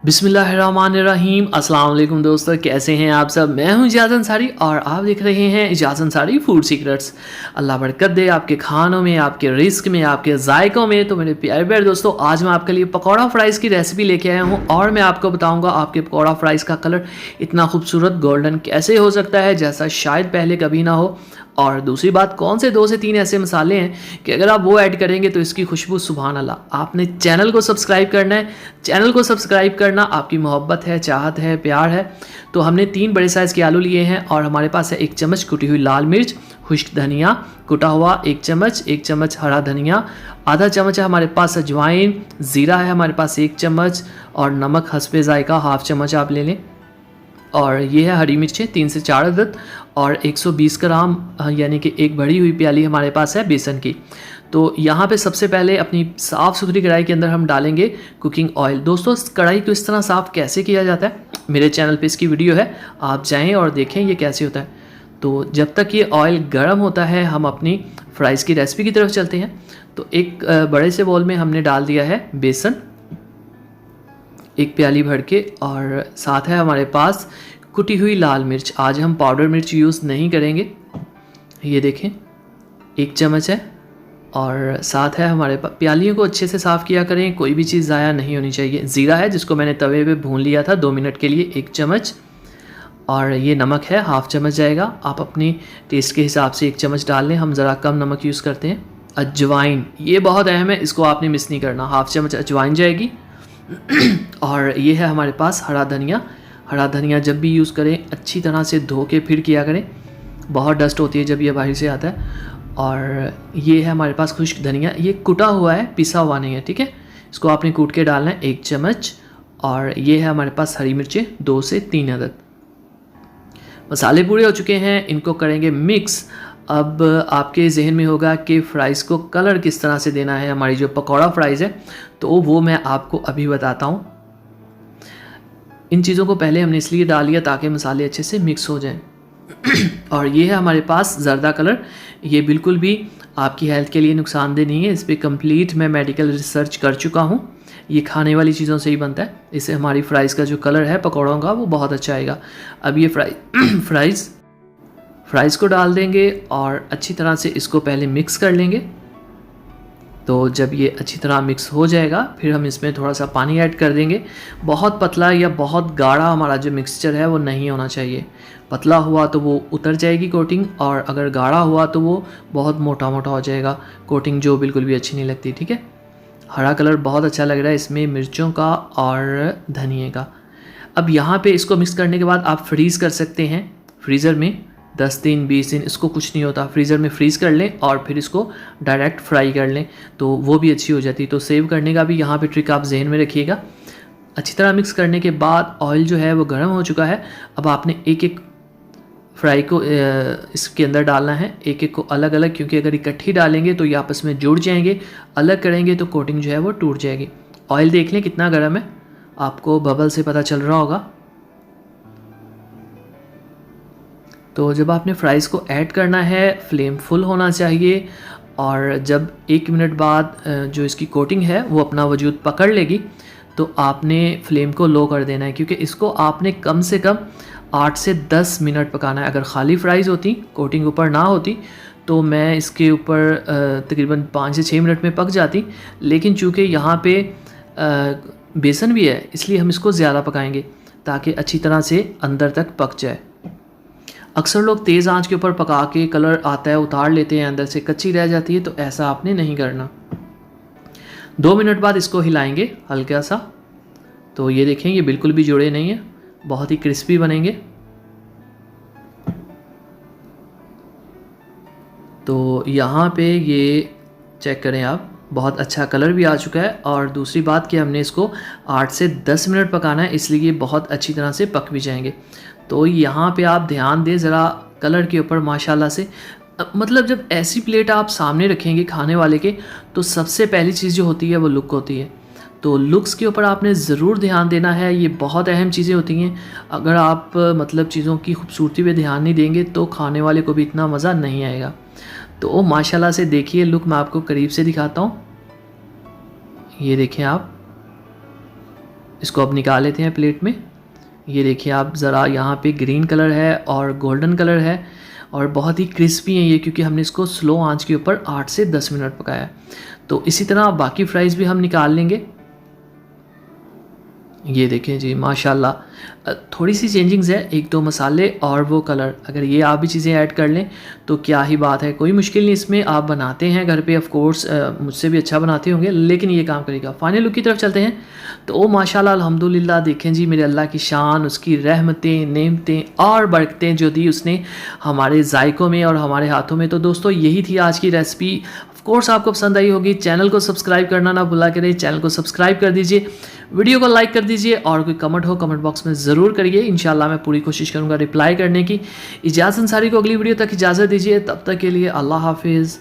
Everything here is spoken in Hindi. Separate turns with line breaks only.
बिस्मिल्लाहिर्रहमानिर्रहीम। अस्सलाम वालेकुम दोस्तों, कैसे हैं आप सब। मैं हूं इजाज़ अंसारी और आप देख रहे हैं इजाज़ अंसारी फूड सीक्रेट्स। अल्लाह बरकत दे आपके खानों में, आपके रिस्क में, आपके जायकों में। तो मेरे प्यारे प्यारे दोस्तों, आज मैं आपके लिए पकौड़ा फ्राइज़ की रेसिपी लेके आया हूं और मैं आपको बताऊंगा आपके पकौड़ा फ्राइज़ का कलर इतना खूबसूरत गोल्डन कैसे हो सकता है, जैसा शायद पहले कभी ना हो। और दूसरी बात, कौन से 2 से 3 ऐसे मसाले हैं कि अगर आप वो ऐड करेंगे तो इसकी खुशबू सुभान अल्लाह। आपने चैनल को सब्सक्राइब करना है। चैनल को सब्सक्राइब करना आपकी मोहब्बत है, चाहत है, प्यार है। तो हमने 3 बड़े साइज़ के आलू लिए हैं और हमारे पास है 1 चम्मच कुटी हुई लाल मिर्च, खुश्क धनिया कुटा हुआ 1 चम्मच, 1 चम्मच हरा धनिया, आधा चम्मच है हमारे पास अजवाइन, ज़ीरा है हमारे पास 1 चम्मच और नमक हस्बे ज़ायका हाफ़ चम्मच आप ले लें। और ये है हरी मिर्चें 3 से 4 अदद और 120 ग्राम यानी कि एक बड़ी हुई प्याली हमारे पास है बेसन की। तो यहाँ पे सबसे पहले अपनी साफ़ सुथरी कढ़ाई के अंदर हम डालेंगे कुकिंग ऑयल। दोस्तों, कढ़ाई को इस तरह साफ़ कैसे किया जाता है, मेरे चैनल पे इसकी वीडियो है, आप जाएं और देखें ये कैसे होता है। तो जब तक ये ऑयल गर्म होता है हम अपनी फ्राइज़ की रेसिपी की तरफ चलते हैं। तो एक बड़े से बॉल में हमने डाल दिया है बेसन, 1 प्याली भर के, और साथ है हमारे पास कुटी हुई लाल मिर्च। आज हम पाउडर मिर्च यूज़ नहीं करेंगे। ये देखें 1 चम्मच है। और साथ है हमारे पास, प्यालियों को अच्छे से साफ़ किया करें, कोई भी चीज़ ज़ाया नहीं होनी चाहिए। ज़ीरा है जिसको मैंने तवे पे भून लिया था 2 मिनट के लिए, 1 चम्मच। और ये नमक है हाफ़ चम्मच जाएगा। आप अपनी टेस्ट के हिसाब से 1 चम्मच डाल लें, हम ज़रा कम नमक यूज़ करते हैं। अजवाइन, ये बहुत अहम है, इसको आपने मिस नहीं करना, हाफ़ चम्मच अजवाइन जाएगी। और ये है हमारे पास हरा धनिया। हरा धनिया जब भी यूज़ करें अच्छी तरह से धो के फिर किया करें, बहुत डस्ट होती है जब ये बाहर से आता है। और ये है हमारे पास खुश्क धनिया, ये कुटा हुआ है, पिसा हुआ नहीं है, ठीक है। इसको आपने कूट के डालना है 1 चम्मच। और ये है हमारे पास हरी मिर्चें 2 से 3 अदद। मसाले पूरे हो चुके हैं, इनको करेंगे मिक्स। अब आपके जहन में होगा कि फ़्राइज़ को कलर किस तरह से देना है, हमारी जो पकौड़ा फ्राइज़ है, तो वो मैं आपको अभी बताता हूँ। इन चीज़ों को पहले हमने इसलिए डाल लिया ताकि मसाले अच्छे से मिक्स हो जाएं। और ये है हमारे पास ज़र्दा कलर, ये बिल्कुल भी आपकी हेल्थ के लिए नुकसानदेह नहीं है। इस पर कंप्लीट मैं मेडिकल रिसर्च कर चुका हूँ। ये खाने वाली चीज़ों से ही बनता है, इससे हमारी फ्राइज़ का जो कलर है पकौड़ों का वो बहुत अच्छा आएगा। अब ये फ्राइज़ को डाल देंगे और अच्छी तरह से इसको पहले मिक्स कर लेंगे। तो जब ये अच्छी तरह मिक्स हो जाएगा फिर हम इसमें थोड़ा सा पानी ऐड कर देंगे। बहुत पतला या बहुत गाढ़ा हमारा जो मिक्सचर है वो नहीं होना चाहिए। पतला हुआ तो वो उतर जाएगी कोटिंग, और अगर गाढ़ा हुआ तो वो बहुत मोटा मोटा हो जाएगा कोटिंग, जो बिल्कुल भी अच्छी नहीं लगती, ठीक है। हरा कलर बहुत अच्छा लग रहा है इसमें मिर्चों का और धनिए का। अब यहाँ पे इसको मिक्स करने के बाद आप फ्रीज़ कर सकते हैं फ्रीज़र में 10 दिन 20 दिन, इसको कुछ नहीं होता। फ्रीज़र में फ्रीज़ कर लें और फिर इसको डायरेक्ट फ्राई कर लें तो वो भी अच्छी हो जाती है। तो सेव करने का भी यहाँ पे ट्रिक आप जहन में रखिएगा। अच्छी तरह मिक्स करने के बाद ऑयल जो है वो गर्म हो चुका है। अब आपने एक एक फ्राई को इसके अंदर डालना है, एक एक को अलग अलग, क्योंकि अगर इकट्ठी डालेंगे तो ये आपस में जुड़ जाएंगे, अलग करेंगे तो कोटिंग जो है वो टूट जाएगी। ऑयल देख लें कितना गर्म है, आपको बबल से पता चल रहा होगा। तो जब आपने फ्राइज़ को ऐड करना है फ्लेम फुल होना चाहिए, और जब 1 मिनट बाद जो इसकी कोटिंग है वो अपना वजूद पकड़ लेगी तो आपने फ्लेम को लो कर देना है, क्योंकि इसको आपने कम से कम 8 से 10 मिनट पकाना है। अगर खाली फ्राइज़ होती, कोटिंग ऊपर ना होती, तो मैं इसके ऊपर तकरीबन 5 से 6 मिनट में पक जाती। लेकिन चूँकि यहाँ पे बेसन भी है इसलिए हम इसको ज़्यादा पकाएंगे ताकि अच्छी तरह से अंदर तक पक जाए। अक्सर लोग तेज़ आंच के ऊपर पका के कलर आता है उतार लेते हैं, अंदर से कच्ची रह जाती है, तो ऐसा आपने नहीं करना। 2 मिनट बाद इसको हिलाएंगे हल्का सा। तो ये देखें ये बिल्कुल भी जुड़े नहीं है, बहुत ही क्रिस्पी बनेंगे। तो यहाँ पे ये चेक करें आप, बहुत अच्छा कलर भी आ चुका है। और दूसरी बात कि हमने इसको 8 से 10 मिनट पकाना है, इसलिए ये बहुत अच्छी तरह से पक भी जाएंगे। तो यहाँ पे आप ध्यान दें ज़रा कलर के ऊपर, माशाल्लाह से। मतलब जब ऐसी प्लेट आप सामने रखेंगे खाने वाले के, तो सबसे पहली चीज़ जो होती है वो लुक होती है। तो लुक्स के ऊपर आपने ज़रूर ध्यान देना है, ये बहुत अहम चीज़ें होती हैं। अगर आप मतलब चीज़ों की खूबसूरती पे ध्यान नहीं देंगे तो खाने वाले को भी इतना मज़ा नहीं आएगा। तो माशाल्लाह से देखिए लुक, मैं आपको करीब से दिखाता हूँ। ये देखें आप, इसको अब निकाल लेते हैं प्लेट में। ये देखिए आप ज़रा, यहाँ पे ग्रीन कलर है और गोल्डन कलर है और बहुत ही क्रिस्पी है ये, क्योंकि हमने इसको स्लो आंच के ऊपर 8 से 10 मिनट पकाया है। तो इसी तरह बाकी फ्राइज़ भी हम निकाल लेंगे। ये देखें जी माशाल्लाह, थोड़ी सी चेंजिंग्स है, एक दो मसाले और वो कलर, अगर ये आप भी चीज़ें ऐड कर लें तो क्या ही बात है, कोई मुश्किल नहीं इसमें। आप बनाते हैं घर पे, ऑफ कोर्स मुझसे भी अच्छा बनाते होंगे, लेकिन ये काम करेगा। फाइनल लुक की तरफ चलते हैं। तो ओ माशाल्लाह अल्हम्दुलिल्लाह, देखें जी मेरे अल्लाह की शान, उसकी रहमतें, नेमतें और बरकतें जो दी उसने हमारे जायकों में और हमारे हाथों में। तो दोस्तों यही थी आज की रेसिपी। कोर्स आपको पसंद आई होगी। चैनल को सब्सक्राइब करना ना भुला करें, चैनल को सब्सक्राइब कर दीजिए, वीडियो को लाइक कर दीजिए और कोई कमेंट हो कमेंट बॉक्स में ज़रूर करिए। इंशाल्लाह मैं पूरी कोशिश करूँगा रिप्लाई करने की। इजाज़त अंसारी को अगली वीडियो तक इजाज़त दीजिए, तब तक के लिए अल्लाह हाफिज़।